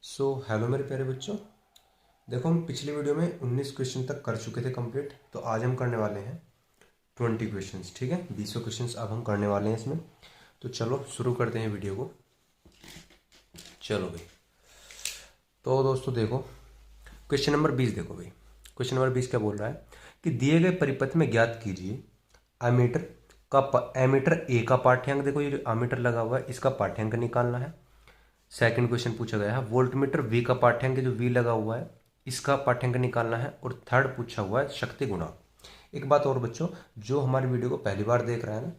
Hello मेरे प्यारे बच्चों। देखो, हम पिछले वीडियो में 19 क्वेश्चन तक कर चुके थे कंप्लीट। तो आज हम करने वाले हैं 20 क्वेश्चंस। ठीक है, 20 क्वेश्चंस अब हम करने वाले हैं इसमें। तो चलो शुरू करते हैं वीडियो को। चलो भाई, तो दोस्तों देखो, क्वेश्चन नंबर 20 देखो भाई। क्वेश्चन नंबर 20 क्या बोल रहा है कि दिए गए परिपथ में ज्ञात कीजिए एमीटर एमीटर ए का पाठ्यांक। देखो, ये जो एमीटर लगा हुआ है इसका पाठ्यांक निकालना है। सेकंड क्वेश्चन पूछा गया है वोल्टमीटर वी का पाठ्यांक, जो वी लगा हुआ है इसका पाठ्यांक निकालना है। और थर्ड पूछा हुआ है शक्ति गुणांक। एक बात और बच्चों, जो हमारी वीडियो को पहली बार देख रहा है ना,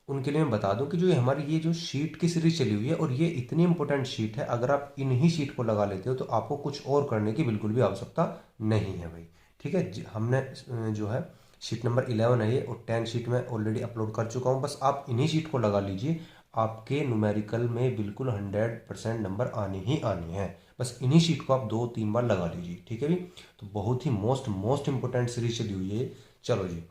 उनके लिए मैं बता दूं कि ये जो शीट की सीरीज चली हुई है और ये इतनी इंपॉर्टेंट शीट है, अगर आप इन्हीं शीट को लगा लेते हो तो आपको कुछ और करने की बिल्कुल भी आवश्यकता नहीं है भाई। ठीक है, हमने जो है शीट नंबर 11 है ये, और 10 शीट में ऑलरेडी अपलोड कर चुका हूँ। बस आप इन्हीं शीट को लगा लीजिए, आपके न्यूमेरिकल में बिल्कुल 100% नंबर आने ही आने हैं। बस इन्हीं शीट को आप 2-3 बार लगा लीजिए। ठीक है भी, तो बहुत ही मोस्ट इंपोर्टेंट सीरीज चली हुई है। चलो जी,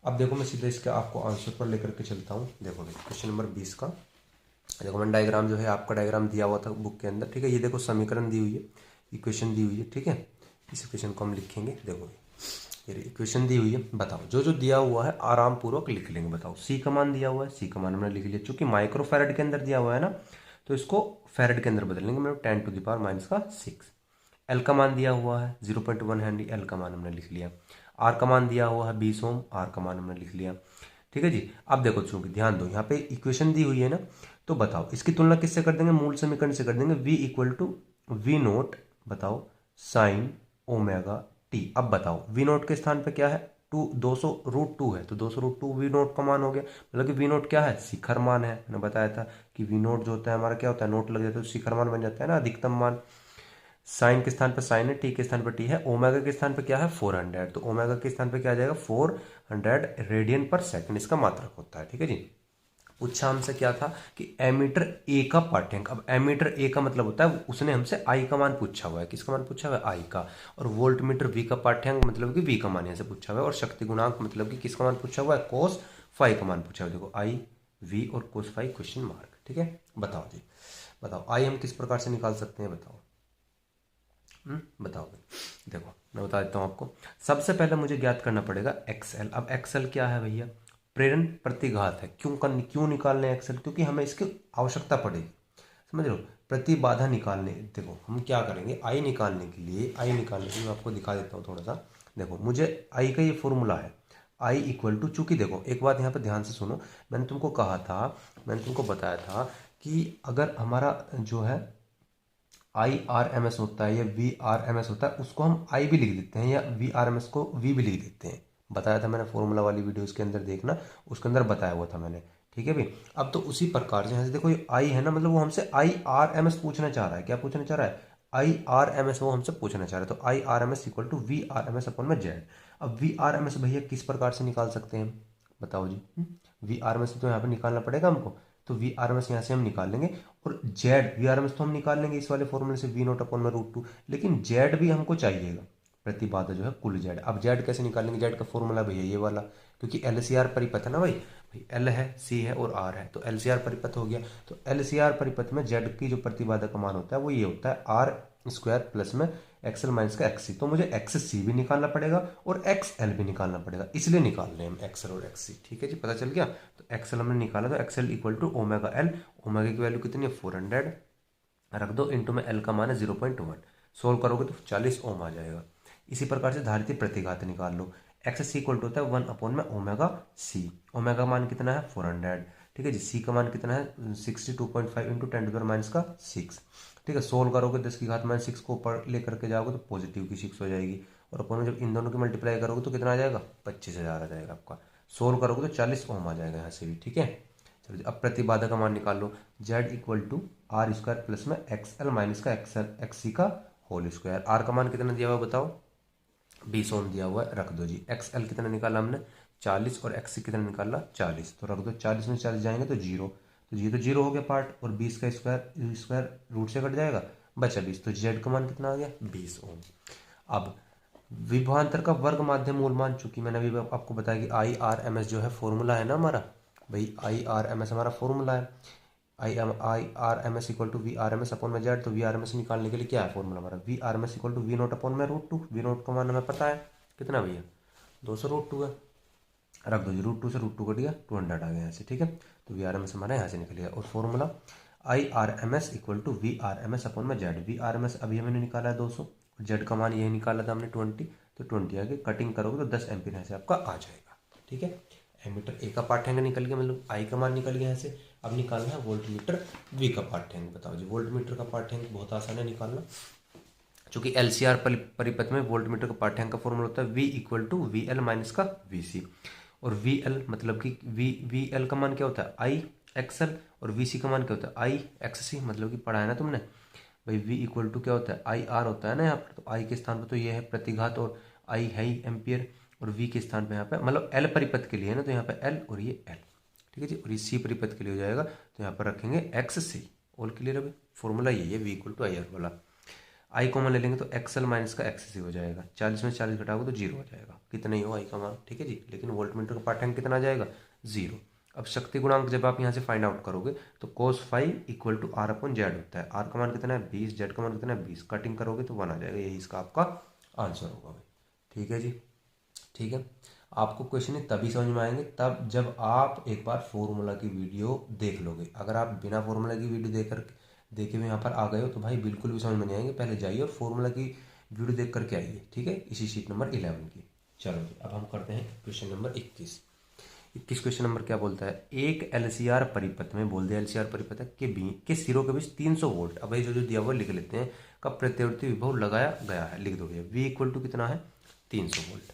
अब देखो मैं सीधे इसके आपको आंसर पर लेकर के चलता हूँ। देखो भाई, क्वेश्चन नंबर 20 का देखो, मैंने डायग्राम जो है आपका डायग्राम दिया हुआ था बुक के अंदर। ठीक है, ये देखो समीकरण दी हुई है, इक्वेशन दी हुई है। ठीक है, इस इक्वेशन को हम लिखेंगे। देखो ये इक्वेशन दी हुई है, बताओ जो जो दिया हुआ है आराम पूर्वक लिख लेंगे। बताओ सी का मान दिया हुआ है, सी का मान हमने लिख लिया। चूंकि माइक्रो फैरड के अंदर दिया हुआ है ना, तो इसको फैरड के अंदर बदल लेंगे। मतलब 10⁻⁻⁶। एल का मान दिया हुआ है 0.1 हेनरी, एल का मान हमने लिख लिया। आर का मान दिया हुआ है 20 ओम, आर का मान हमने लिख लिया। ठीक है जी, अब देखो चूंकि ध्यान दो, यहाँ पे इक्वेशन दी हुई है ना, तो बताओ इसकी तुलना किससे कर देंगे? मूल समीकरण से कर देंगे। v equal to V naught, बताओ साइन ओमेगा टी। अब बताओ वी नोट के स्थान पे क्या है? 200√2 है, तो 200√2 वी नोट का मान हो गया। मतलब कि वी नोट क्या है? शिखर मान है। मैंने बताया था कि वी नोट जो होता है हमारा क्या होता है, नोट लग जाता है तो शिखर मान बन जाता है ना, अधिकतम मान। साइन के स्थान पर साइन है, टी के स्थान पर टी है, ओमेगा के स्थान पर क्या है? 400। तो ओमेगा के स्थान पर क्या आ जाएगा? 400 रेडियन पर सेकंड इसका मात्रक होता है। ठीक है जी। पूछा हमसे क्या था कि एमीटर ए का पाठ्यांक। अब एमीटर ए का मतलब होता है उसने हमसे आई का मान पूछा हुआ है। किसका मान पूछा हुआ है? आई का। और वोल्टमीटर वी का पाठ्यांक मतलब कि वी का मान यहाँ से पूछा हुआ है। और शक्ति गुणांक मतलब कि किसका मान पूछा हुआ है? कोस फाई का मान पूछा हुआ है। देखो आई, वी और कोस फाई क्वेश्चन मार्क। ठीक है, बताओ जी, बताओ आई हम किस प्रकार से निकाल सकते हैं? बताओ। बताओ भाई। देखो मैं बता देता हूँ आपको। सबसे पहले मुझे ज्ञात करना पड़ेगा एक्सएल। अब एक्सएल क्या है भैया? प्रेरण प्रतिघात है। क्यों निकालने एक्सएल? क्योंकि हमें इसकी आवश्यकता पड़ेगी। समझ लो, प्रतिबाधा निकालने। देखो हम क्या करेंगे, आई निकालने के लिए मैं आपको दिखा देता हूँ थोड़ा सा। देखो मुझे आई का ये फॉर्मूला है, आई इक्वल टू, चूंकि देखो एक बात यहाँ पे ध्यान से सुनो। मैंने तुमको कहा था, मैंने तुमको बताया था कि अगर हमारा जो है IRMS होता है या VRMS होता है, उसको हम आई भी लिख देते हैं, या VRMS को वी भी लिख देते हैं। बताया था मैंने, फॉर्मूला वाली वीडियोस के अंदर देखना, उसके अंदर बताया हुआ था मैंने। ठीक है भाई, अब तो उसी प्रकार से यहाँ से देखो ये आई है ना, मतलब वो हमसे IRMS पूछना चाह रहा है। क्या पूछना चाह रहा है? IRMS वो हमसे पूछना चाह रहा है। तो IRMS इक्वल टू VRMS अपन में जेड। अब VRMS भैया किस प्रकार से निकाल सकते हैं? बताओ जी। VRMS तो यहाँ पे निकालना पड़ेगा हमको, तो VRMS यहाँ से हम निकाल लेंगे। और जेड VRMS तो हम निकाल लेंगे इस वाले फॉर्मूले से, V0/√2। लेकिन जेड भी हमको चाहिएगा, प्रतिबाधा जो है कुल जेड। अब जेड कैसे निकालेंगे? जेड का फॉर्मूला भैया ये वाला, क्योंकि LCR परिपथ है ना भाई। एल है, सी है और आर है, तो LCR परिपथ हो गया। तो LCR परिपथ में जेड की जो प्रतिबाधा का मान होता है वो ये होता है R² प्लस में XL माइनस का XC। तो मुझे XC भी निकालना पड़ेगा और XL भी निकालना पड़ेगा, इसलिए निकाल रहे हैं हम XL और XC। ठीक है जी, पता चल गया। तो XL हमने निकाला, तो XL equal to omega L. Omega की वैल्यू कितनी है? 400 रख दो, इंटू में एल का मान है 0.1। सोल्व करोगे तो 40 ओम आ जाएगा। इसी प्रकार से धारिती प्रतिघात निकाल लो। XC इक्वल टू होता है 1/ओमेगा C। ओमेगा मान कितना है? 400। ठीक है जी, सी का मान कितना है? 62.5 इंटू 10⁻⁶। ठीक है, सोल्व करोगे 10⁻⁶ को ऊपर लेकर के जाओगे तो पॉजिटिव की 6 हो जाएगी। और अपन में जब इन दोनों की मल्टीप्लाई करोगे तो कितना आ जाएगा? 25,000 आ जाएगा आपका। सोल्व करोगे तो 40 ओम आ जाएगा यहाँ से भी। ठीक है, चलो अब प्रतिबाधा का मान निकाल लो। Z equal to R² plus में XL माइनस का XC का होल स्क्वायर। आर का मान कितना दिया हुआ बताओ? 20 ओम दिया हुआ है, रख दो जी। XL कितना निकाला हमने? 40, और XC कितना निकाला? 40। तो रख दो, 40 में 40 जाएंगे तो जीरो, तो ये तो जीरो हो गया पार्ट। और 20 का स्क्वायर रूट से कट जाएगा, बचा 20। तो जेड का मान कितना आ गया? 20 ओम। अब विभवांतर का वर्ग माध्य मूल मान, चूंकि मैंने अभी आपको बताया कि IRMS जो है फॉर्मूला है ना हमारा भाई, IRMS हमारा फॉर्मूला है। I R M S equal to V R M S upon में जेड। तो वी आर एम एस निकालने के लिए क्या है फॉर्मूला हमारा, V R M S equal to V naught upon में √2। वी नोट का मान हमें पता है कितना भैया, 200√2 है, रख दो जी, √2 से √2 कट गया, 200 आ गया यहाँ से, ठीक है। तो वी आर एम एस हमारा यहाँ से निकल गया। और formula I R M S equal to V R M S upon में Z. V R M S अभी हमने निकाला है 200, और जेड का मान यही निकाला था हमने 20, तो 20 आगे कटिंग करोगे तो 10 एम्पीयर यहाँ से आपका आ जाएगा, ठीक है। एमीटर ए का पाठ्यांक निकल गया, मतलब आई का मान निकल गया यहाँ से। अब निकालना है वोल्ट मीटर वी का पाठ्यांक। बताओ जी, वोल्ट मीटर का पाठ्यांक बहुत आसान है निकालना, चूंकि एलसीआर परिपथ में वोल्ट मीटर का पाठ्यांक का फॉर्मूला होता है V equal to V L minus का वी सी। और वी एल मतलब कि वी एल का मान क्या होता है, आई एक्सएल, और वी सी का मान क्या होता है, आई एक्स सी। मतलब कि पढ़ा है ना तुमने भाई, वी इक्वल टू क्या होता है, आई आर होता है ना यहाँ पर। तो आई के स्थान पर तो ये है प्रतिघात, और आई है ही एम्पियर, और वी के स्थान पर यहाँ पे मतलब एल परिपथ के लिए है ना, तो यहाँ पे एल और ये एल, ठीक है जी। और ये सी परिपथ के लिए हो जाएगा, तो यहाँ पर रखेंगे एक्स सी। ऑल क्लियर है भाई, फॉर्मूला यही है V equal to I R वाला। आई कॉमन ले लेंगे तो एक्सएल माइनस का एक्स सी हो जाएगा, 40 में 40 घटाओगे तो 0 हो जाएगा, कितना ही हो आई का मान, ठीक है जी। लेकिन वोल्ट मीटर का पाठ्यांक कितना आ जाएगा, 0। अब शक्ति गुणांक जब आप यहाँ से फाइंड आउट करोगे तो cos phi equal to R upon Z होता है। आर का मान कितना है 20, जेड का मान कितना है 20, कटिंग करोगे तो 1 आ जाएगा, यही इसका आपका आंसर होगा भाई, ठीक है जी। ठीक है, आपको क्वेश्चन तभी समझ में आएंगे तब जब आप एक बार फॉर्मूला की वीडियो देख लोगे। अगर आप बिना फॉर्मूला की वीडियो देखे हुए यहाँ पर आ गए हो तो भाई बिल्कुल भी समझ में नहीं आएंगे। पहले जाइए और फॉर्मूला की वीडियो देख करके आइए, ठीक है, इसी शीट नंबर 11 की। चलो जी, अब हम करते हैं क्वेश्चन नंबर 21 क्वेश्चन नंबर क्या बोलता है, एक एलसीआर परिपथ में, बोल दिया एलसीआर परिपथ के सिरों के बीच 300 वोल्ट। अब भाई जो दिया हुआ लिख लेते हैं, का प्रत्यावर्ती विभव लगाया गया है, लिख दो भैया। वी इक्वल टू कितना है 300 वोल्ट।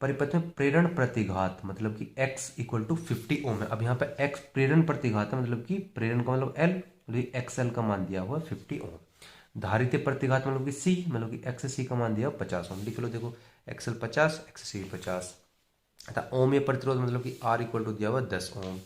परिपथ में प्रेरण प्रतिघात मतलब कि x इक्वल टू 50 ओम है। अब यहाँ पे x प्रेरण प्रतिघात है, मतलब कि प्रेरण का मतलब L, एक्स एल का मान दिया हुआ है 50 ओम। धारित प्रतिघात मतलब कि C, मतलब कि एक्स सी का मान दिया हुआ 50 ओम। लिख लो, देखो एक्सएल 50, एक्स सी 50 तथा ओम ये प्रतिरोध मतलब कि R इक्वल टू दिया हुआ 10 ओम।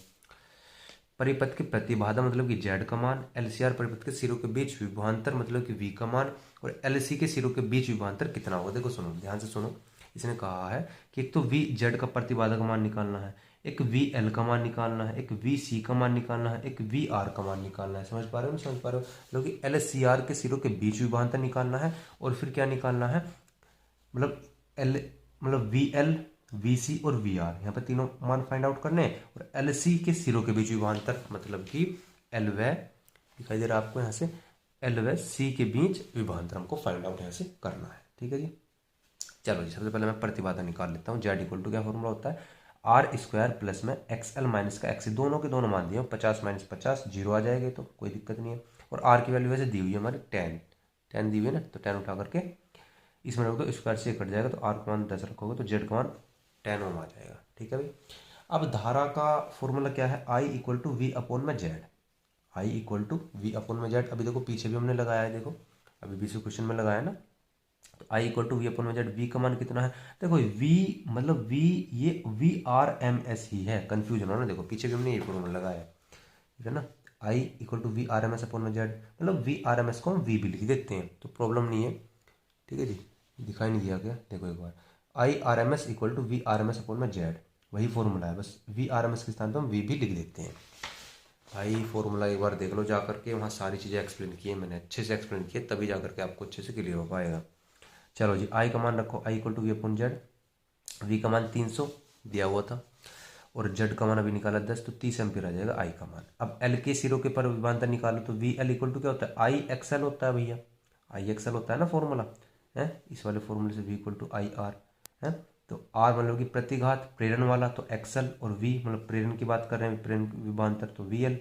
परिपथ की प्रतिबाधा मतलब कि Z का मान, एलसीआर परिपथ के सिरों के बीच विभवांतर मतलब कि V का मान, और एलसी के सिरों के बीच विभवांतर कितना होगा। देखो सुनो, ध्यान से सुनो, इसने कहा है कि एक तो वी जेड का प्रतिबाधा का मान निकालना है, एक वी एल का मान निकालना है, एक वी सी का मान निकालना है, एक वी आर का मान निकालना है। समझ पा रहे हो, नहीं समझ पा रहे हो, क्योंकि एल सी आर के सिरों के बीच विभवांतर निकालना है, और फिर क्या निकालना है, मतलब एल मतलब वी एल वी सी और वी आर, यहाँ पे तीनों मान फाइंड आउट करने हैं। और एल सी के सिरों के बीच विभवांतर मतलब कि एल व दिखाई दे रहा है आपको यहाँ से, एल व सी के बीच विभवांतर हमको फाइंड आउट यहाँ से करना है, ठीक है जी। चलो जी, सबसे पहले मैं प्रतिबाधा निकाल लेता हूँ। जेड इक्वल टू क्या फॉर्मूला होता है, आर स्क्वायर प्लस में एक्स एल माइनस का एक्स, दोनों के दोनों मान दिए, 50 माइनस 50 0 आ जाएगा, तो कोई दिक्कत नहीं है। और आर की वैल्यू वैसे दी हुई है हमारी 10 दी हुई है ना, तो 10 उठा करके इसमें रखो तो स्क्वायर से कट जाएगा, तो आर का मान 10 रखोगे तो जेड का मान 10 ओम आ जाएगा, ठीक है भाई। अब धारा का फॉर्मूला क्या है, I equal to V upon में Z. I equal to V upon में जेड, अभी देखो पीछे भी हमने लगाया है, देखो अभी 20 क्वेश्चन में लगाया ना। तो आई इक्वल टू वी अपॉन में जेड, वी का मान कितना है, देखो वी मतलब वी ये वी आर एम एस ही है, कंफ्यूजन हो ना, देखो पीछे भी हमने ये फॉर्मूला लगाया है, ठीक है ना। I equal to V R M S upon में जेड, मतलब वी आर एम एस को हम वी भी लिख देते हैं तो प्रॉब्लम नहीं है, ठीक है जी। दिखाई नहीं दिया क्या, देखो एक बार, I R M S equal to V R M S upon में जेड, वही फॉर्मूला है, बस वी आर एम एस के स्थान पर हम वी भी लिख देते हैं। भाई फॉर्मूला एक बार देख लो जा करके, वहाँ सारी चीज़ें एक्सप्लेन की है मैंने, अच्छे से एक्सप्लेन किए, तभी जा करके आपको अच्छे से क्लियर हो पाएगा। चलो जी, आई का मान रखो, I equal to V upon Z, V का मान 300 दिया हुआ था, और जेड का मान अभी निकाला 10, तो 30 एम्पीयर आ जाएगा आई का मान। अब एल के सिरों के पर विभवांतर निकालो, तो वी एल इक्वल टू क्या होता है, आई एक्सएल होता है भैया, आई एक्सएल होता है ना फॉर्मूला है, इस वाले फॉर्मूले से V equal to I R है। तो आर मतलब कि प्रतिघात प्रेरण वाला, तो एक्सएल, और वी मतलब प्रेरण की बात कर रहे हैं, प्रेरण विभवांतर तो वी एल।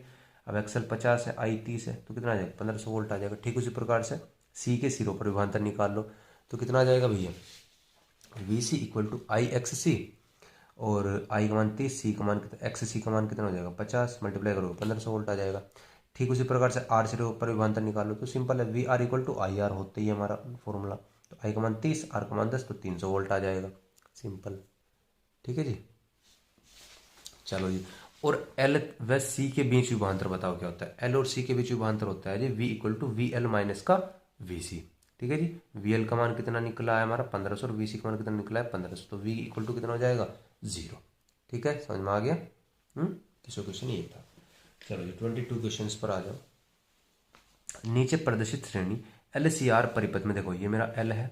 अब एक्सएल 50 है, आई 30 है, तो कितना आ जाएगा 1500 वोल्ट आ जाएगा। ठीक उसी प्रकार से सी के सिरों पर विभवांतर निकाल लो, तो कितना आ जाएगा भैया, V C equal to I X C, और आई का मान 30, सी का मान कितना, एक्स सी का मान कितना हो जाएगा 50, मल्टीप्लाई करोगे 1500 वोल्ट आ जाएगा। ठीक उसी प्रकार से आर सिरे ऊपर विभवांतर निकालो, तो सिंपल है, V R equal to I R होता ही है हमारा फॉर्मूला। तो आई का मान 30, आर का मान 10, तो 300 वोल्ट आ जाएगा, सिंपल, ठीक है जी। चलो जी, और एल व सी के बीच विभवांतर बताओ क्या होता है, एल और सी के बीच विभवांतर होता है जी V equal to V L minus का वी सी, ठीक है जी। वी एल का मान कितना निकला है हमारा 1500, और वी सी का मान कितना निकला है 1500, तो वी इक्वल टू कितना हो जाएगा 0, ठीक है, समझ में आ गया। किसका क्वेश्चन ये था। चलो जी 22 क्वेश्चन पर आ जाओ। नीचे प्रदर्शित श्रेणी LCR परिपथ में देखो, ये मेरा L है,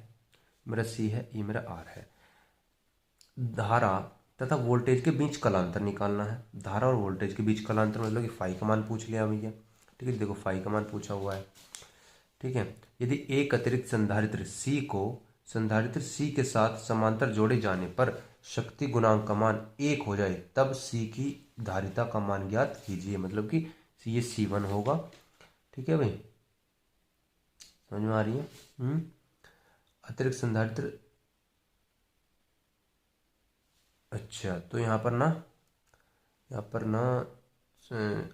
मेरा C है, ये मेरा R है। धारा तथा वोल्टेज के बीच कलांतर निकालना है। धारा और वोल्टेज के बीच कलांतर मतलब कि फाई का मान पूछ लिया भैया। ठीक है, देखो फाई का मान पूछा हुआ है। ठीक है, यदि एक अतिरिक्त संधारित्र C के साथ समांतर जोड़े जाने पर शक्ति गुणांक का मान 1 हो जाए, तब C की धारिता का मान ज्ञात कीजिए। मतलब कि ये C1 होगा। ठीक है भाई, समझ में आ रही है? अतिरिक्त संधारित्र, अच्छा तो यहाँ पर ना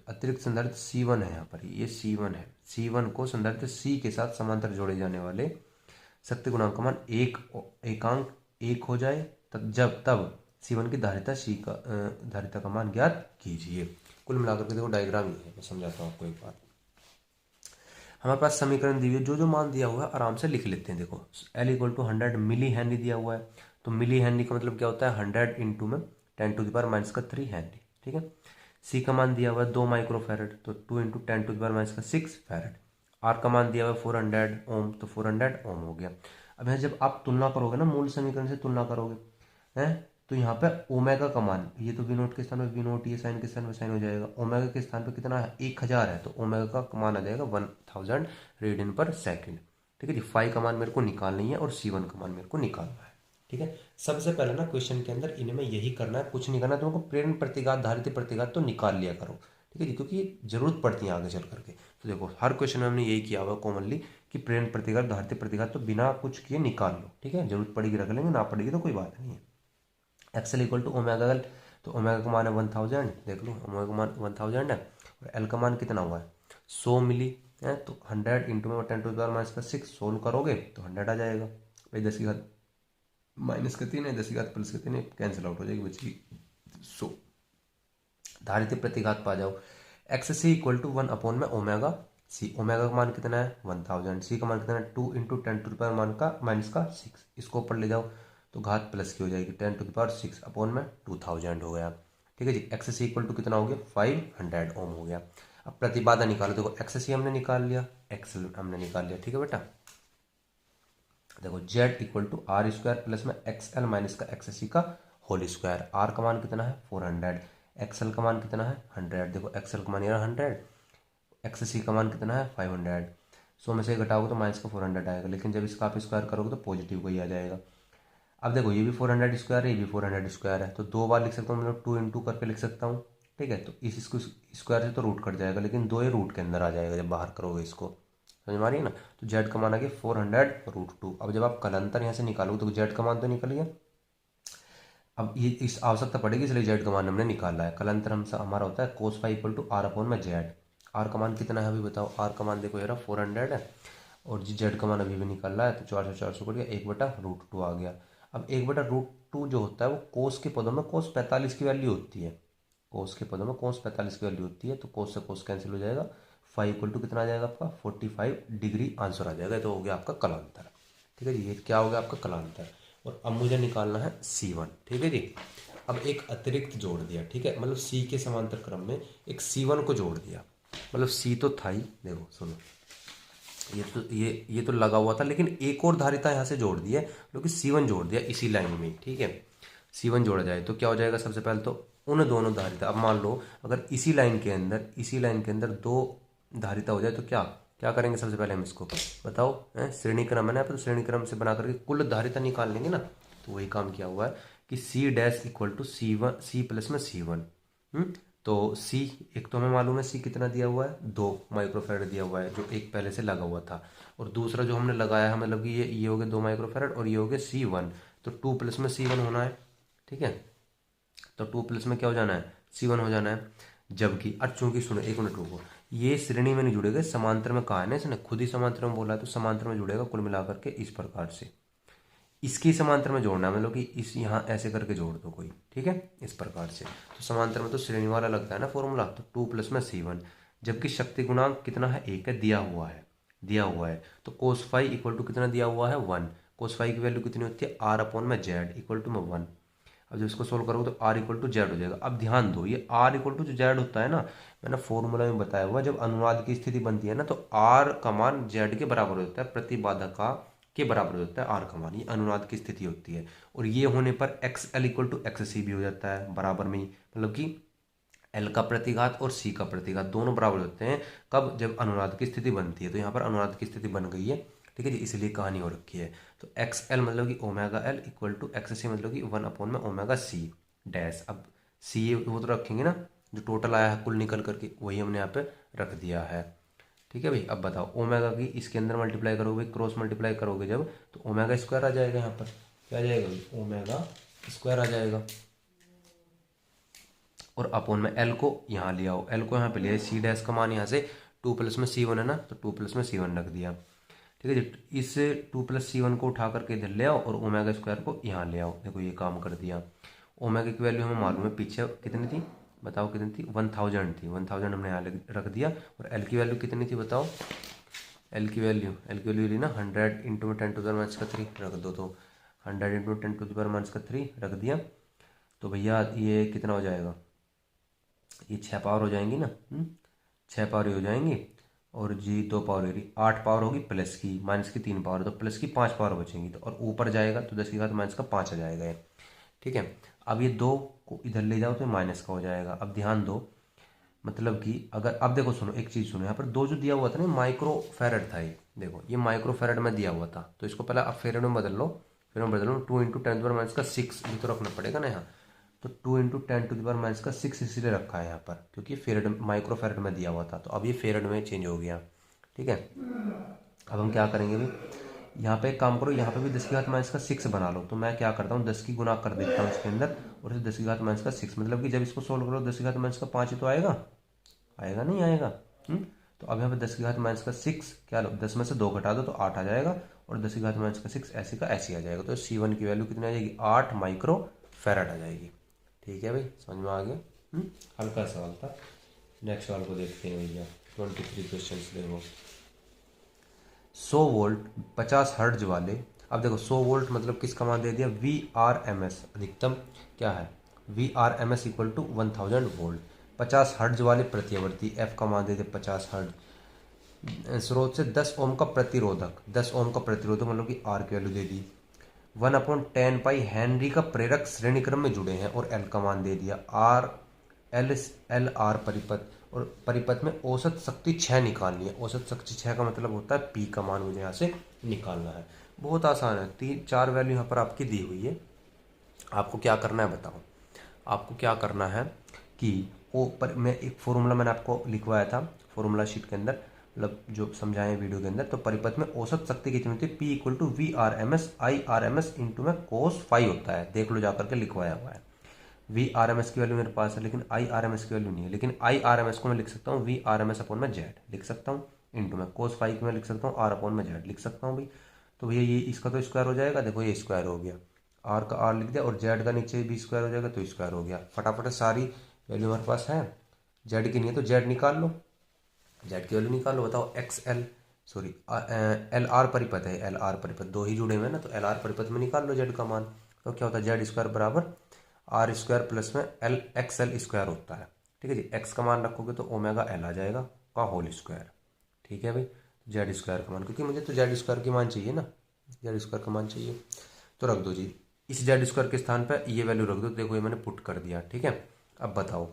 अतिरिक्त संधारित्र C1 है। यहाँ पर ये C1 है। C1 को संधारित्र C के साथ समांतर जोड़े जाने वाले शक्ति गुणांक का मान एकांक 1 हो जाए, तब C1 की धारिता का मान ज्ञात कीजिए। कुल मिलाकर के देखो डायग्राम ये है, मैं समझाता हूँ आपको एक बार। हमारे पास समीकरण दी हुई है, जो मान दिया हुआ है आराम से लिख लेते हैं। देखो L equal to 100 milli henry दिया हुआ है, तो मिली हेनरी का मतलब क्या होता है? 100 इंटू में 10⁻³ हेनरी। ठीक है, C का मान दिया हुआ है 2 माइक्रोफैरड, तो 2 इंटू 10⁻6 फैरड। R का मान दिया हुआ है 400 ओम, तो 400 ओम हो गया। अब यहाँ जब आप तुलना करोगे ना, मूल समीकरण से तुलना करोगे हैं, तो यहाँ पे ओमेगा का मान, ये तो वी नोट के स्थान पे वी नोट, ये साइन के स्थान पे साइन हो जाएगा। ओमेगा के स्थान पे कितना है? 1000 है, तो ओमेगा का मान आ जाएगा 1000 रेडियन पर सेकंड। ठीक है जी, फाई का मान मेरे को निकालनी है और C1 का मान मेरे को निकालना है। ठीक है, सबसे पहले ना क्वेश्चन के अंदर इनमें यही करना है, कुछ नहीं करना। तुमको प्रेरण प्रतिघात, धारित प्रतिघात तो निकाल लिया करो। ठीक है जी, क्योंकि जरूरत पड़ती है आगे चल करके। तो देखो हर क्वेश्चन में हमने यही किया हुआ कॉमनली कि प्रेरण प्रतिघात, धारित प्रतिघात तो बिना कुछ किए निकाल लो। ठीक है, जरूरत पड़ेगी रख लेंगे, ना पड़ेगी तो कोई बात नहीं है। XL equal to omega L, तो ओमेगा का मान है 1000, देख लो ओमेगा का मान 1000 है, और एल का मान कितना हुआ है? 100 मिली है। तो 100 इंटू में 10⁻6 सोल्व करोगे तो 100 आ जाएगा भाई। 10 की घात -3 है, 10 की घात +3 है, कैंसिल आउट हो जाएगी, बची 100। धारित प्रतिघात पा जाओ। एक्स सी इक्वल टू 1 अपॉन में ओमेगा सी। ओमेगा का मान कितना है? 1000। सी का मान कितना है? 2 इंटू 10⁻6। इसको ऊपर ले जाओ तो घात प्लस की हो जाएगी, 10⁻6 अपॉन में 2000 हो गया। ठीक है जी, एक्स सी इक्वल टू कितना हो गया? 500 ओम हो गया। अब प्रतिबाधा निकालो। देखो एक्स सी हमने निकाल लिया, एक्स हमने निकाल लिया। ठीक है बेटा, देखो Z equal to R² plus में XL माइनस का XC का होल स्क्वायर। आर का मान कितना है? 400। XL का मान कितना है? 100। देखो XL का मान ये 100, XC का मान कितना है? 500। 100 में से घटाओगे तो माइनस का 400 आएगा, लेकिन जब इसका आप स्क्वायर करोगे तो पॉजिटिव को ही आ जाएगा। अब देखो ये भी 400 स्क्वायर है, ये भी 400 स्क्वायर है, तो 2 बार लिख सकता हूँ, मतलब 2 इंटू करके लिख सकता हूँ। ठीक है, तो इसको स्क्वायर से तो रूट कट जाएगा, लेकिन 2 ये रूट के अंदर आ जाएगा जब बाहर करोगे इसको। समझ में आ रही है ना? तो जेड का मान आ गया 400√2। अब जब आप कलंतर यहाँ से निकालोगे तो जेड का मान तो निकल गया। अब ये इस आवश्यकता पड़ेगी, इसलिए जेड का मान हमने निकाला है। कलंतर हमारा होता है cos phi equal to R upon में जेड। आर का मान कितना है अभी बताओ? आर का मान देखो यार 400 है, और जी जेड का मान अभी भी निकल रहा है, तो 400 कट गया, 1/√2 आ गया। अब 1/√2 जो होता है वो कोस के पदों में cos 45 की वैल्यू होती है। कोस के पदों में cos 45 की वैल्यू होती है, तो कोस से कोस कैंसिल हो जाएगा। फाई इक्वल टू कितना आ जाएगा आपका? 45 डिग्री आंसर आ जाएगा। तो हो गया आपका कलांतर। ठीक है जी, ये क्या हो गया आपका? कलांतर। और अब मुझे निकालना है C1। ठीक है जी, अब एक अतिरिक्त जोड़ दिया। ठीक है, मतलब C के समांतर क्रम में एक C1 को जोड़ दिया। मतलब C तो था ही, देखो सुनो, ये तो लगा हुआ था, लेकिन एक और धारिता यहाँ से जोड़ दी है, जो कि C1 जोड़ दिया इसी लाइन में। ठीक है, C1 जोड़ा जाए तो क्या हो जाएगा? सबसे पहले तो उन दोनों धारिता, अब मान लो अगर इसी लाइन के अंदर 2 धारिता हो जाए तो क्या क्या करेंगे? सबसे पहले हम इसको बताओ, श्रेणी क्रम है ना, तो श्रेणी क्रम से बना करके कुल धारिता निकाल लेंगे ना। तो वही काम किया हुआ है कि C' equal to C plus में C1। तो C एक तो हमें मालूम है C कितना दिया हुआ है? 2 माइक्रोफैरड दिया हुआ है, जो एक पहले से लगा हुआ था। और दूसरा जो हमने लगाया है, मतलब कि ये हो गया 2 माइक्रोफैरड, और ये हो गया C1, तो 2 प्लस में C1 होना है। ठीक है, तो 2 प्लस में क्या हो जाना है? C1 हो जाना है। जबकि अब चूंकि सुनो, 1 मिनट रुको, ये श्रेणी में नहीं जुड़ेगा, समांतर में कहा है ना इसने, खुद ही समांतर में बोला है, तो समांतर में जुड़ेगा कुल मिलाकर के इस प्रकार से। इसकी समांतर में जोड़ना है, मतलब कि इस यहाँ ऐसे करके जोड़ दो कोई। ठीक है, इस प्रकार से। तो समांतर में तो श्रेणी वाला लगता है ना फॉर्मूला, तो 2 प्लस में C1। जबकि शक्ति गुणांक कितना है? 1 है, दिया हुआ है। तो cos फाई इक्वल टू कितना दिया हुआ है? 1। cos फाई की वैल्यू कितनी होती है? R अपॉन में जेड इक्वल टू में 1। अब जब इसको सोल्व करोगे तो आर इक्वल टू जेड हो जाएगा। अब ध्यान दो, ये आर इक्वल टू जो जेड होता है ना, मैंने फॉर्मूला में बताया हुआ, जब अनुनाद की स्थिति बनती है ना तो आर का मान जेड के बराबर होता है, प्रतिबाधा का के बराबर होता है आर का मान, ये अनुनाद की स्थिति होती है। और ये होने पर X L equal to X C भी हो जाता है बराबर में ही, मतलब कि एल का प्रतिघात और सी का प्रतिघात दोनों बराबर होते हैं कब, जब अनुनाद की स्थिति बनती है। तो यहाँ पर अनुनाद की स्थिति बन गई है, ठीक है जी, इसलिए कहानी हो रखी है। तो एक्स एल मतलब कि omega L equal to X C मतलब कि 1 में ओमेगा सी डैश। अब सी वो तो रखेंगे ना, जो टोटल आया है कुल निकल करके, वही हमने यहाँ पे रख दिया है, ठीक है भाई। अब बताओ ओमेगा की इसके अंदर मल्टीप्लाई करोगे भाई, क्रॉस मल्टीप्लाई करोगे जब, तो ओमेगा स्क्वायर आ जाएगा, यहाँ पर क्या आ जाएगा भाई, ओमेगा स्क्वायर आ जाएगा। और अपोन में एल को यहाँ ले आओ, एल को यहाँ पे लिया, सी डैश का मान यहाँ से 2 प्लस में सी वन है ना, तो 2 प्लस में सी वन रख दिया, ठीक है जी। इस 2 प्लस सी वन को उठा करके इधर ले आओ और ओमेगा स्क्वायर को यहाँ ले आओ, देखो ये काम कर दिया। ओमेगा की वैल्यू हमें मालूम है पीछे कितनी थी, बताओ कितनी थी, 1000 थी, 1000 हमने यहाँ रख दिया। और एल की वैल्यू कितनी थी बताओ, एल की वैल्यू ली ना 100 इंटू में 10⁻³ रख दो, तो 100 इंटू 10⁻³ रख दिया। तो भैया ये कितना हो जाएगा, ये 6 पावर हो जाएंगी ना, 6 पावर हो जाएंगी, और जी 2 पावर होगी, 8 पावर होगी प्लस की, माइनस की 3 पावर, तो प्लस की 5 पावर बचेंगी, तो और ऊपर जाएगा तो 10 की घात माइनस का 5 आ जाएगा ये, ठीक है। अब ये 2 को इधर ले जाओ तो माइनस का हो जाएगा। अब ध्यान दो, मतलब कि अगर, अब देखो सुनो एक चीज़ सुनो, यहाँ पर 2 जो दिया हुआ था ना माइक्रो फेरेड था ये, देखो ये माइक्रो फेरेड में दिया हुआ था, तो इसको पहले आप फेरेड में बदल लो, फिर में बदल लो, 2 इंटू 10⁻⁶ ये तो रखना पड़ेगा ना यहाँ, तो 2 इंटू 10⁻⁶ इसलिए रखा है यहाँ पर, क्योंकि फेरेड माइक्रो फेरेड में दिया हुआ था, तो अब ये फेरेड में चेंज हो गया, ठीक है। अब हम क्या करेंगे भाई, यहाँ पे एक काम करो, यहाँ पे भी 10 की घात -6 बना लो, तो मैं क्या करता हूँ 10 की गुना कर देता हूँ इसके अंदर, और इसे 10 की घात -6, मतलब कि जब इसको सोल्व करो 10 की घात -5 ही तो आएगा, आएगा नहीं आएगा, तो अब यहाँ पे 10 की घात -6 क्या लो, 10 में से 2 घटा दो तो 8 आ जाएगा, और 10 की घात -6 ऐसे का ऐसे आ जाएगा, तो C1 की वैल्यू कितनी आ जाएगी, 8 माइक्रो फेरेड आ जाएगी, ठीक है भाई, समझ में आ गया। हल्का सवाल था। नेक्स्ट सवाल को देखते हैं भैया, 23 क्वेश्चन देखो। 100 वोल्ट 50 हर्ट्ज वाले, अब देखो 100 वोल्ट मतलब किसका मान दे दिया, VRMS अधिकतम क्या है, VRMS equal to 1000 volt, 50 hertz वाले प्रतिवर्ती F का मान दे दिया 50 हर्ट्ज, स्रोत से 10 ओम का प्रतिरोधक, 10 ओम का प्रतिरोधक मतलब कि R की वैल्यू दे दी, 1/10 पाई हेनरी का प्रेरक श्रेणी क्रम में जुड़े हैं, और L का मान दे दिया, एल आर परिपथ, और परिपथ में औसत शक्ति 6 निकालनी है। औसत शक्ति 6 का मतलब होता है P का मान मुझे यहाँ से निकालना है। बहुत आसान है, 3-4 वैल्यू यहाँ पर आपकी दी हुई है, आपको क्या करना है बताओ। आपको क्या करना है कि वो पर मैं एक फॉर्मूला मैंने आपको लिखवाया था फॉर्मूला शीट के अंदर, मतलब जो समझाएं वीडियो के अंदर, तो परिपथ में औसत शक्ति कितनी होती है, P equal to VRMS IRMS into में cos फाई होता है, देख लो जाकर के लिखवाया हुआ है। VRMS की वैल्यू मेरे पास है, लेकिन IRMS की वैल्यू नहीं है, लेकिन IRMS को मैं लिख सकता हूँ VRMS अपॉन में जेड लिख सकता हूँ, इंटू में cos फाई को मैं लिख सकता हूँ R अपॉन में जेड लिख सकता हूँ भाई। तो भैया ये इसका तो स्क्वायर हो जाएगा, देखो ये स्क्वायर हो गया, R का R लिख दिया, और जेड का नीचे भी स्क्वायर हो जाएगा, तो स्क्वायर हो गया। फटाफट सारी वैल्यू हमारे पास है, जेड की नहीं है तो जेड निकाल लो, जेड की वैल्यू निकाल लो, बताओ एल आर परिपथ है, एल आर परिपथ 2 ही जुड़े हुए हैं ना, तो एल आर परिपथ में निकाल लो जेड का मान, तो क्या होता है जेड स्क्वायर बराबर आर स्क्वायर प्लस में एल एक्स एल स्क्वायर होता है, ठीक है जी। एक्स का मान रखोगे तो ओमेगा एल आ जाएगा का होल स्क्वायर, ठीक है भाई। जेड स्क्वायर का मान, क्योंकि मुझे तो जेड स्क्वायर की मान चाहिए ना, जेड स्क्वायर का मान चाहिए, तो रख दो जी, इस जेड स्क्वायर के स्थान पर ये वैल्यू रख दो, देखो ये मैंने पुट कर दिया, ठीक है। अब बताओ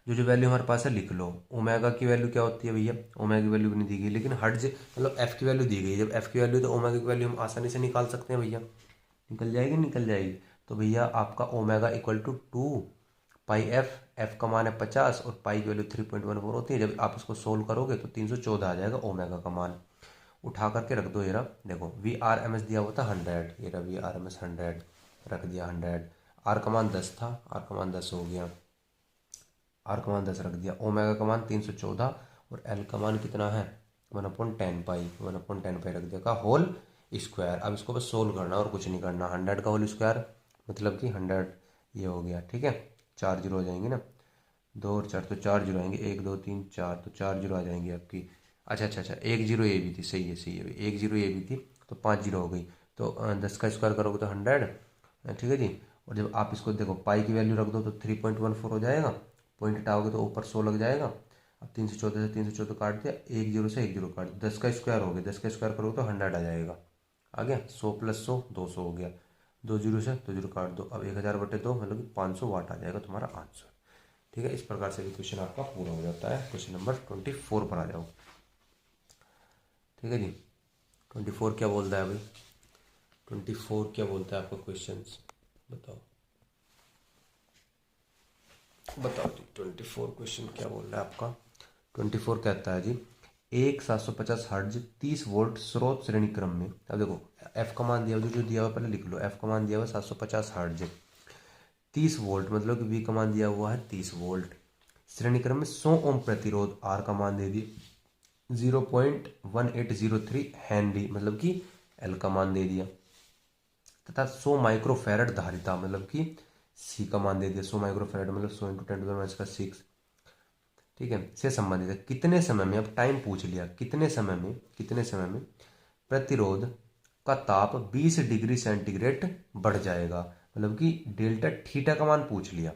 जो जो वैल्यू हमारे पास है लिख लो। ओमेगा की वैल्यू क्या होती है भैया, ओमेगा की वैल्यू भी नहीं दी गई, लेकिन हर्ट्ज मतलब एफ की वैल्यू दी गई, जब एफ की वैल्यू तो ओमेगा की वैल्यू हम आसानी से निकाल सकते हैं भैया, निकल जाएगी निकल जाएगी। तो भैया आपका omega equal to 2 pi F का मान है 50, और पाई की वैल्यू 3.14 होती है, जब आप इसको सोल्व करोगे तो 314 आ जाएगा ओमेगा का मान। उठा करके रख दो, ये रहा देखो VRMS दिया हुआ था 100, ये रहा VRMS 100 रख दिया 100, आर का मान 10 था, आर का मान 10 हो गया, आर का मान 10 रख दिया, ओमेगा का मान 314, और एल का मान कितना है 1/10 पाई, 1/10 पाई रख दिया का होल स्क्वायर। अब इसको बस सोल्व करना और कुछ नहीं करना, 100 का होल स्क्वायर मतलब कि 100 ये हो गया, ठीक है। 4 जीरो हो जाएंगे ना, 2 और 4 तो 4 जीरो आएंगे, 1 2 3 4, तो 4 जीरो आ जाएंगी आपकी। अच्छा अच्छा अच्छा, 1 जीरो ये भी थी, सही है सही है, 1 जीरो ये भी थी, तो 5 जीरो हो गई। तो 10 का स्क्वायर करोगे तो 100, ठीक है जी, और जब आप इसको देखो पाई की वैल्यू रख दो तो 3.14 हो जाएगा, पॉइंट हटाओगे तो ऊपर 100 लग जाएगा। अब 314 काट दिया, 1 0 से 1 0 काट दिया, 10 का स्क्वायर हो गया, 10 का स्क्वायर करोगे तो 100 आ जाएगा, आ गया। 100 + 100 200 हो गया, 2 0 से 2 0 काट दो, अब 1000/2 मतलब कि 500 वाट आ जाएगा तुम्हारा आंसर। ठीक है, इस प्रकार से भी क्वेश्चन आपका पूरा हो जाता है। क्वेश्चन नंबर 24 पर आ जाओ। ठीक है जी, 24 क्या बोलता है भाई, 24 क्या बोलता है आपका क्वेश्चन, बताओ बताओ जी। 24 क्वेश्चन क्या बोल रहा है आपका। 24 कहता है जी, एक 750 हर्ट्ज 30 वोल्ट स्रोत श्रेणी क्रम में। अब देखो एफ का मान दिया हुआ, जो दिया हुआ पहले लिख लो, एफ का मान दिया हुआ 750 हर्ट्ज 30 वोल्ट, मतलब कि वी का मान दिया हुआ है 30 वोल्ट, श्रेणी क्रम में 100 ओम प्रतिरोध, आर का मान दे दिए 0.1803 हेनरी, मतलब कि एल का मान दे दिया, तथा 100 माइक्रोफैरड धारिता, मतलब कि सी का मान दे दिया 100 माइक्रोफैरड, मतलब 100 × 10⁻⁶। ठीक है, से संबंधित है कितने समय में, अब टाइम पूछ लिया, कितने समय में प्रतिरोध का ताप 20 डिग्री सेंटीग्रेड बढ़ जाएगा, मतलब कि डेल्टा थीटा का मान पूछ लिया।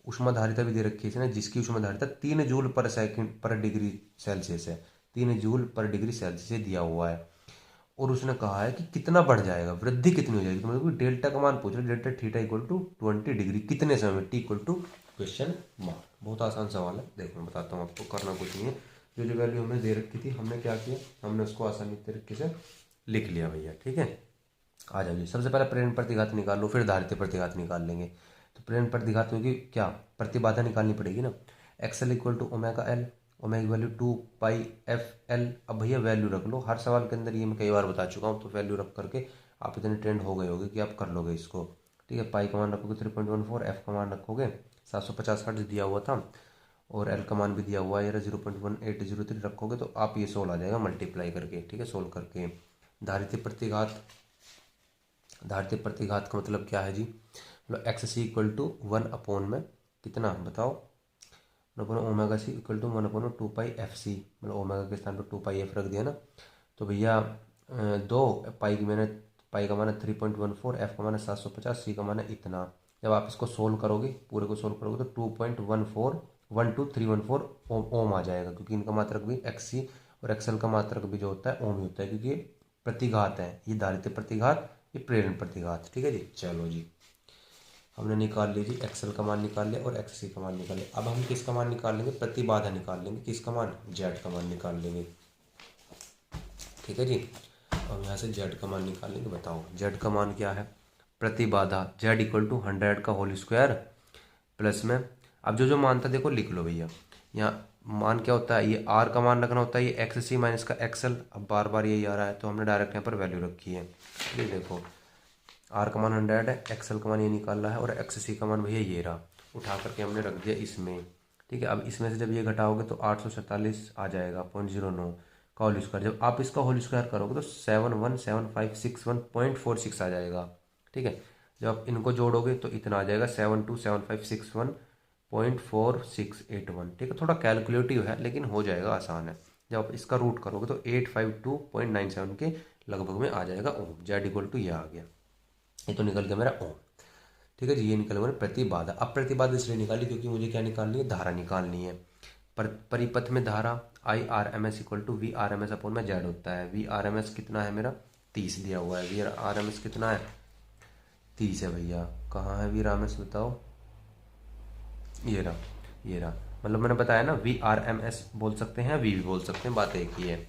ऊष्माधारिता भी दे रखी है इसने, जिसकी ऊष्माधारिता 3 जूल पर सेकंड पर डिग्री सेल्सियस है, 3 जूल पर डिग्री सेल्सियस दिया हुआ है। और उसने कहा है कि कितना बढ़ जाएगा, वृद्धि कितनी हो जाएगी, तो मतलब डेल्टा का मान पूछ रहे, डेल्टा थीटा = 20 डिग्री, कितने समय में, टी क्वेश्चन मार्क। बहुत आसान सवाल है, देखो मैं बताता हूँ आपको, करना कुछ नहीं है। जो जो वैल्यू हमने दे रखी थी, हमने क्या किया, हमने उसको आसानी तरीके से लिख लिया भैया। ठीक है, आ जाइए। सबसे पहले प्रेरण प्रतिघात निकाल लो, फिर धारित प्रतिघात निकाल लेंगे। तो प्रेरण प्रतिघात होगी क्या, प्रतिबाधा निकालनी पड़ेगी ना। XL = ω/L, ओमेगा की वैल्यू 2πfL। अब भैया वैल्यू रख लो, हर सवाल के अंदर ये मैं कई बार बता चुका हूँ, तो वैल्यू रख करके आप इतने ट्रेंड हो गए होगे कि आप कर लोगे इसको। ठीक है, पाई का मान रखोगे 3.14, एफ का मान रखोगे 750 हर्ट्ज दिया हुआ था, और एल का मान भी दिया हुआ है 0.1803 रखोगे तो आप ये 16 आ जाएगा मल्टीप्लाई करके। ठीक है, सोल्व करके। धारित प्रतिघात का मतलब क्या है जी, मतलब XC = 1 में कितना बताओ, 1/ω/C = 1/2πfc, मतलब ओमेगा के स्थान पर 2πf रख दिया ना। तो भैया दो पाई की मैंने, पाई का मान है 3.14, एफ का मान है 750, सी का मान है इतना। जब आप इसको सोल्व करोगे, पूरे को सोल्व करोगे तो 2.1412314 ओम आ जाएगा, क्योंकि इनका मात्रक भी XC और XL का मात्रक भी जो होता है ओम ही होता है, क्योंकि ये प्रतिघात है, ये धारित प्रतिघात, ये प्रेरण प्रतिघात। ठीक है जी, चलो जी, हमने निकाल ली जी, XL का मान निकाल लिया और XC का मान निकाल लिया। अब हम किसका मान निकाल लेंगे, प्रतिबाधा निकाल लेंगे, किसका मान, Z का मान निकाल लेंगे। ठीक है जी, हम यहाँ से Z का मान निकाल लेंगे। बताओ Z का मान क्या है, प्रतिबाधा Z = 100 का होल स्क्वायर प्लस में, अब जो जो मान था देखो लिख लो भैया, यहाँ मान क्या होता है, ये R का मान रखना होता है, ये XC माइनस का XL, अब बार बार यही आ रहा है तो हमने डायरेक्ट यहाँ पर वैल्यू रखी है। ये देखो R का मान 100 है, XL का मान ये निकाल रहा है, और XC का मान भैया ये रहा, उठा करके हमने रख दिया इसमें। ठीक है, अब इसमें से जब ये घटाओगे तो 847 आ जाएगा 0.09 का होल स्क्वायर। जब आप इसका होल स्क्वायर करोगे तो 717561.46 आ जाएगा। ठीक है, जब आप इनको जोड़ोगे तो इतना आ जाएगा 727561.4681। ठीक है, थोड़ा कैलकुलेटिव है लेकिन हो जाएगा, आसान है। जब आप इसका रूट करोगे तो 852.97 के लगभग में आ जाएगा ओम। Z = ये आ गया, ये तो निकल गया मेरा ओम। ठीक है जी, ये निकल गया प्रतिबाधा। अब प्रतिबाधा इसलिए निकाली क्योंकि मुझे क्या निकालनी है, धारा निकालनी है। परिपथ में धारा IRMS = VRMS/Z होता है। VRMS कितना है मेरा, 30 दिया हुआ है। VRMS कितना है, 30 है भैया। कहाँ है VRMS बताओ, ये रहा, ये रहा। मतलब मैंने बताया ना, VRMS बोल सकते हैं, V भी बोल सकते हैं, बात एक ही है।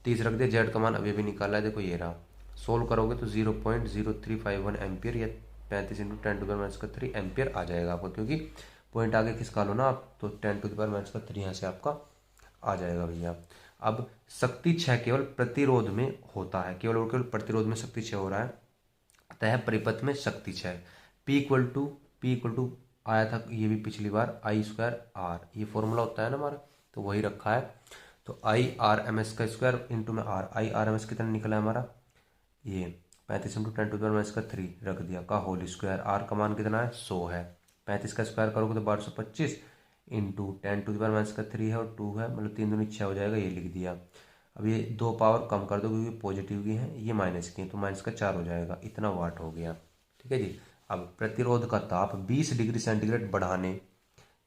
30 रख दिया, Z का मान अभी भी निकाला है, देखो ये रहा। सोल्व करोगे तो 0.0351 एम्पियर या 35 × 10⁻³ एम्पियर आ जाएगा आपको, क्योंकि पॉइंट आगे खिसका लो ना आप, तो 10⁻³ यहाँ से आपका आ जाएगा भैया। अब शक्ति क्षय केवल प्रतिरोध में होता है, केवल और केवल प्रतिरोध में शक्ति क्षय हो रहा है, अतः परिपथ में शक्ति क्षय P आया था ये भी पिछली बार, I²R, ये फॉर्मूला होता है ना हमारा, तो वही रखा है। तो IRMS का स्क्वायर इंटू में R, IRMS कितना निकला है हमारा, ये 35 × 10⁻³ रख दिया का होल स्क्वायर। R का मान कितना है, 100 है। 35 का स्क्वायर करोगे तो 1225 इंटू 10⁻³ है और 2 है, मतलब 3 दूनी 6 हो जाएगा, ये लिख दिया। अब ये 2 पावर कम कर दो क्योंकि पॉजिटिव की है, ये माइनस की है, तो -4 हो जाएगा, इतना वाट हो गया। ठीक है जी, अब प्रतिरोध का ताप 20 डिग्री सेंटीग्रेड बढ़ाने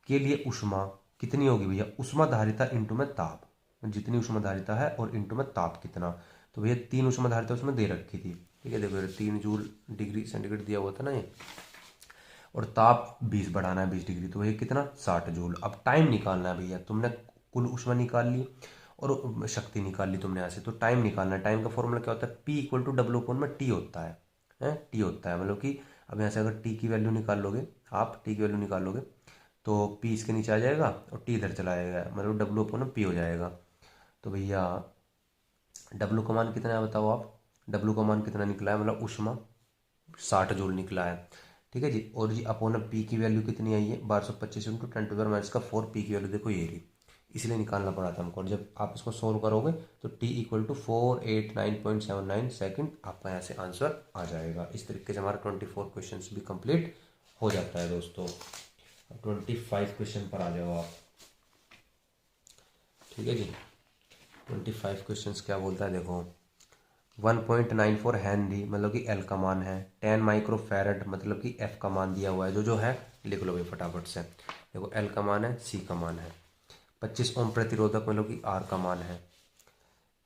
के लिए ऊष्मा कितनी होगी भैया, ऊष्मा धारिता इंटू में ताप, जितनी ऊष्मा धारिता है और इंटू में ताप कितना। तो भैया 3 ऊष्मा धारिता उसमें दे रखी थी, ठीक है, देखो 3 जूल डिग्री सेंटीग्रेड दिया हुआ था ना ये, और ताप 20 बढ़ाना है 20 डिग्री, तो भैया कितना 60 जूल। अब टाइम निकालना है भैया, तुमने कुल ऊष्मा निकाल ली और शक्ति निकाल ली तुमने यहाँ से, तो टाइम निकालना है। टाइम का फॉर्मूला क्या होता है, P equal to W upon में टी होता है टी होता है, मतलब कि अब यहाँ से अगर टी की वैल्यू निकाल लोगे, आप टी की वैल्यू निकाल लोगे तो पी इसके नीचे आ जाएगा और टी इधर चला जाएगा, मतलब डब्ल्यू अपॉन में पी हो जाएगा। तो भैया डब्ल्यू का मान कितना है बताओ आप, डब्ल्यू का मान कितना निकला है, मतलब ऊष्मा 60 जूल निकला है, ठीक है जी। और जी अपॉन पी की वैल्यू कितनी आई है, 1225 इंटू 10⁻⁴ पी की वैल्यू देखो ये रही, इसलिए निकालना पड़ा था हमको। और जब आप इसको सोल्व करोगे तो टी इक्वल टू 489.79 सेकेंड आपका यहाँ से आंसर आ जाएगा। इस तरीके से हमारा 24 क्वेश्चन भी कंप्लीट हो जाता है दोस्तों। 25 क्वेश्चन पर आ जाओ आप, ठीक है जी। 25 क्वेश्चंस क्या बोलता है देखो, 1.94 हेनरी मतलब कि एल का मान है, 10 माइक्रोफैरड मतलब कि एफ का मान दिया हुआ है, जो है लिख लो भाई फटाफट से। देखो एल का मान है, सी का मान है, 25 ओम प्रतिरोधक मतलब कि आर का मान है,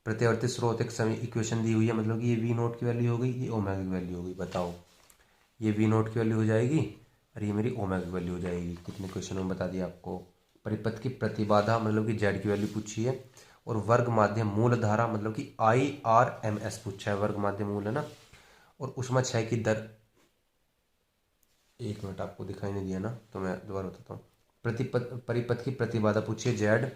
प्रतिवर्ती स्रोत एक समय इक्वेशन दी हुई है, मतलब कि ये वी नोट की वैल्यू हो गई, ये ओमेगा की वैल्यू हो गई। बताओ ये वी नोट की वैल्यू हो जाएगी और ये मेरी ओमेगा की वैल्यू हो जाएगी। कितने क्वेश्चन में बता दिया आपको। परिपथ की प्रतिबाधा मतलब कि जेड की वैल्यू पूछी है, और वर्ग माध्यम मूल धारा मतलब कि IRMS पूछा है, वर्ग माध्यम मूल है ना। और ऊष्मा क्षय की दर, एक मिनट आपको दिखाई नहीं दिया ना तो मैं दोबारा बताता हूँ। परिपथ की प्रतिबाधा पूछी है जेड,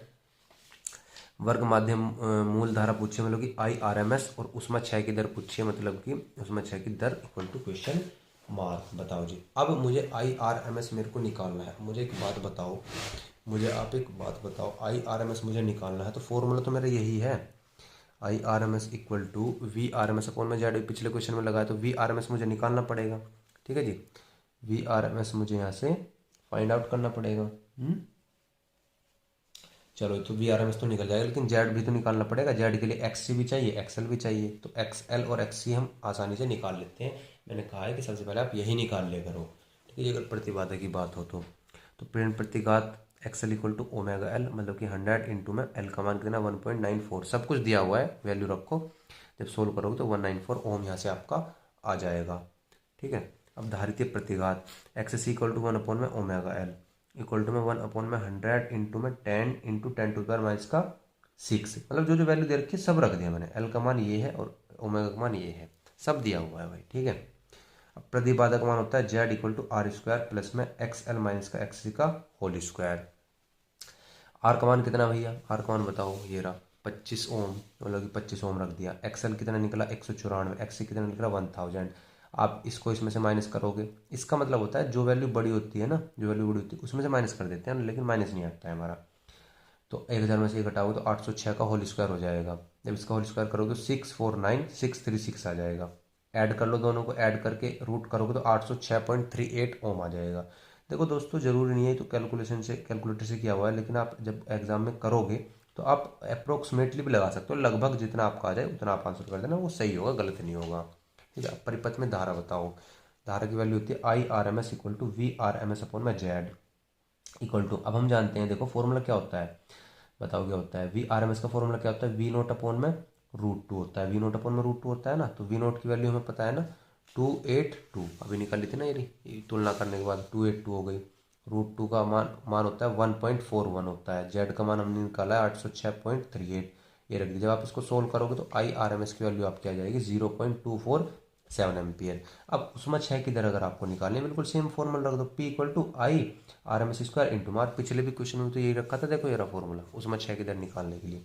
वर्ग माध्यम मूल धारा पूछी है मतलब कि IRMS, और ऊष्मा क्षय की दर पूछी है मतलब कि ऊष्मा क्षय की दर इक्वल टू क्वेश्चन मार्क। बताओ जी, अब मुझे IRMS मेरे को निकालना है। मुझे एक बात बताओ, मुझे आप एक बात बताओ, IRMS मुझे निकालना है तो फॉर्मूला तो मेरा यही है, IRMS equal to VRMS upon में जेड। पिछले क्वेश्चन में लगाया तो VRMS मुझे निकालना पड़ेगा, ठीक है जी। VRMS मुझे यहाँ से फाइंड आउट करना पड़ेगा। चलो तो VRMS तो निकल जाएगा, लेकिन जेड भी तो निकालना पड़ेगा। जेड के लिए XC भी चाहिए, XL भी चाहिए, तो XL और XC हम आसानी से निकाल लेते हैं। मैंने कहा है कि सबसे पहले आप यही निकाल लिया करो, ठीक है। अगर प्रतिबाधा की बात हो तो प्रेरण प्रतिघात XL equal to omega L मतलब कि 100 इंटू में एल का मान कितना 1.94, सब कुछ दिया हुआ है, वैल्यू रखो। जब सोल्व करोगे तो 194 ओम यहाँ से आपका आ जाएगा, ठीक है। अब धारितीय प्रतिघात XC इक्वल टू 1 अपॉन में ओमेगा एल इक्वल टू में 1 अपॉन में 100 इंटू में 10 इंटू 10⁻⁶, मतलब जो जो वैल्यू दे रखी है सब रख दिया मैंने। एल का मान ये है और ओमेगा का मान ये है, सब दिया हुआ है भाई, ठीक है। अब प्रतिबाधा का मान होता है Z equal to R square plus में XL माइनस का XC का होल स्क्वायर। आर का मान कितना भैया, आर का मान बताओ, ये रहा 25 ओम, मतलब कि 25 ओम रख दिया। XL कितना निकला 194, XC कितना निकला 1000। आप इसको इसमें से माइनस करोगे, इसका मतलब होता है जो वैल्यू बड़ी होती है ना, जो वैल्यू बड़ी होती है उसमें से माइनस कर देते हैं, लेकिन माइनस नहीं आता है हमारा। तो 1000 में से ये घटाओगे तो 806 का होल स्क्वायर हो जाएगा। जब इसका होल स्क्वायर करोगे तो 649636 आ जाएगा। ऐड कर लो, दोनों को ऐड करके रूट करोगे तो 806.38 ओम आ जाएगा। देखो दोस्तों ज़रूरी नहीं है तो कैलकुलेशन से, कैलकुलेटर से किया हुआ है, लेकिन आप जब एग्जाम में करोगे तो आप अप्रोक्सीमेटली भी लगा सकते हो, लगभग जितना आपका आ जाए उतना आप आंसर कर देना, वो सही होगा, गलत नहीं होगा, ठीक है। परिपथ में धारा बताओ, धारा की वैल्यू होती है IRMS equal to VRMS upon में जेड इक्वल टू, अब हम जानते हैं देखो फॉर्मूला क्या होता है, बताओ क्या होता है। VRMS का फॉर्मूला क्या होता है, वी नोट अपॉन में √2 होता है, वी नोट अपॉन में √2 होता है ना। तो वी नोट की वैल्यू हमें पता है ना 282, अभी निकाल ली थी ना, ये तुलना करने के बाद 282 हो गई। √2 का मान होता है 1.41 होता है, जेड का मान हमने निकाला है 806.38, ये रख दीजिए। जब आप इसको सोल्व करोगे तो IRMS की वैल्यू आपकी आ जाएगी 0.247 एम्पियर। अब उसमें क्षय की दर अगर आपको निकालनी है, बिल्कुल सेम फॉर्मूला रख दो, P equal to IRMS square into मार। पिछले भी क्वेश्चन में तो यही रखा था, देखो ये रहा फॉर्मूला उसमें क्षय की दर निकालने के लिए।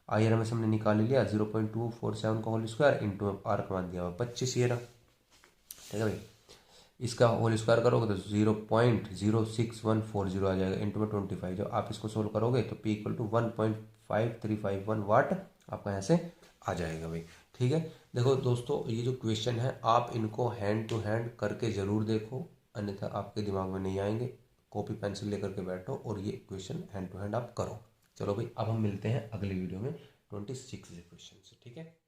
IRMS हमने निकाल लिया 0.247 का होल स्क्वायर इंटू आर का मान दिया हुआ 25, ये रहा, ठीक है भाई। इसका होल स्क्वायर करोगे तो 0.06140 आ जाएगा इंटू में 25। जब आप इसको सोल्व करोगे तो P इक्वल टू 1.5351 वाट आपका यहाँ से आ जाएगा भाई, ठीक है। देखो दोस्तों ये जो क्वेश्चन है आप इनको हैंड टू हैंड करके ज़रूर देखो, अन्यथा आपके दिमाग में नहीं आएंगे। कॉपी पेंसिल लेकर के बैठो और ये क्वेश्चन हैंड टू हैंड आप करो। चलो भाई अब हम मिलते हैं अगले वीडियो में 26 क्वेश्चन से, ठीक है।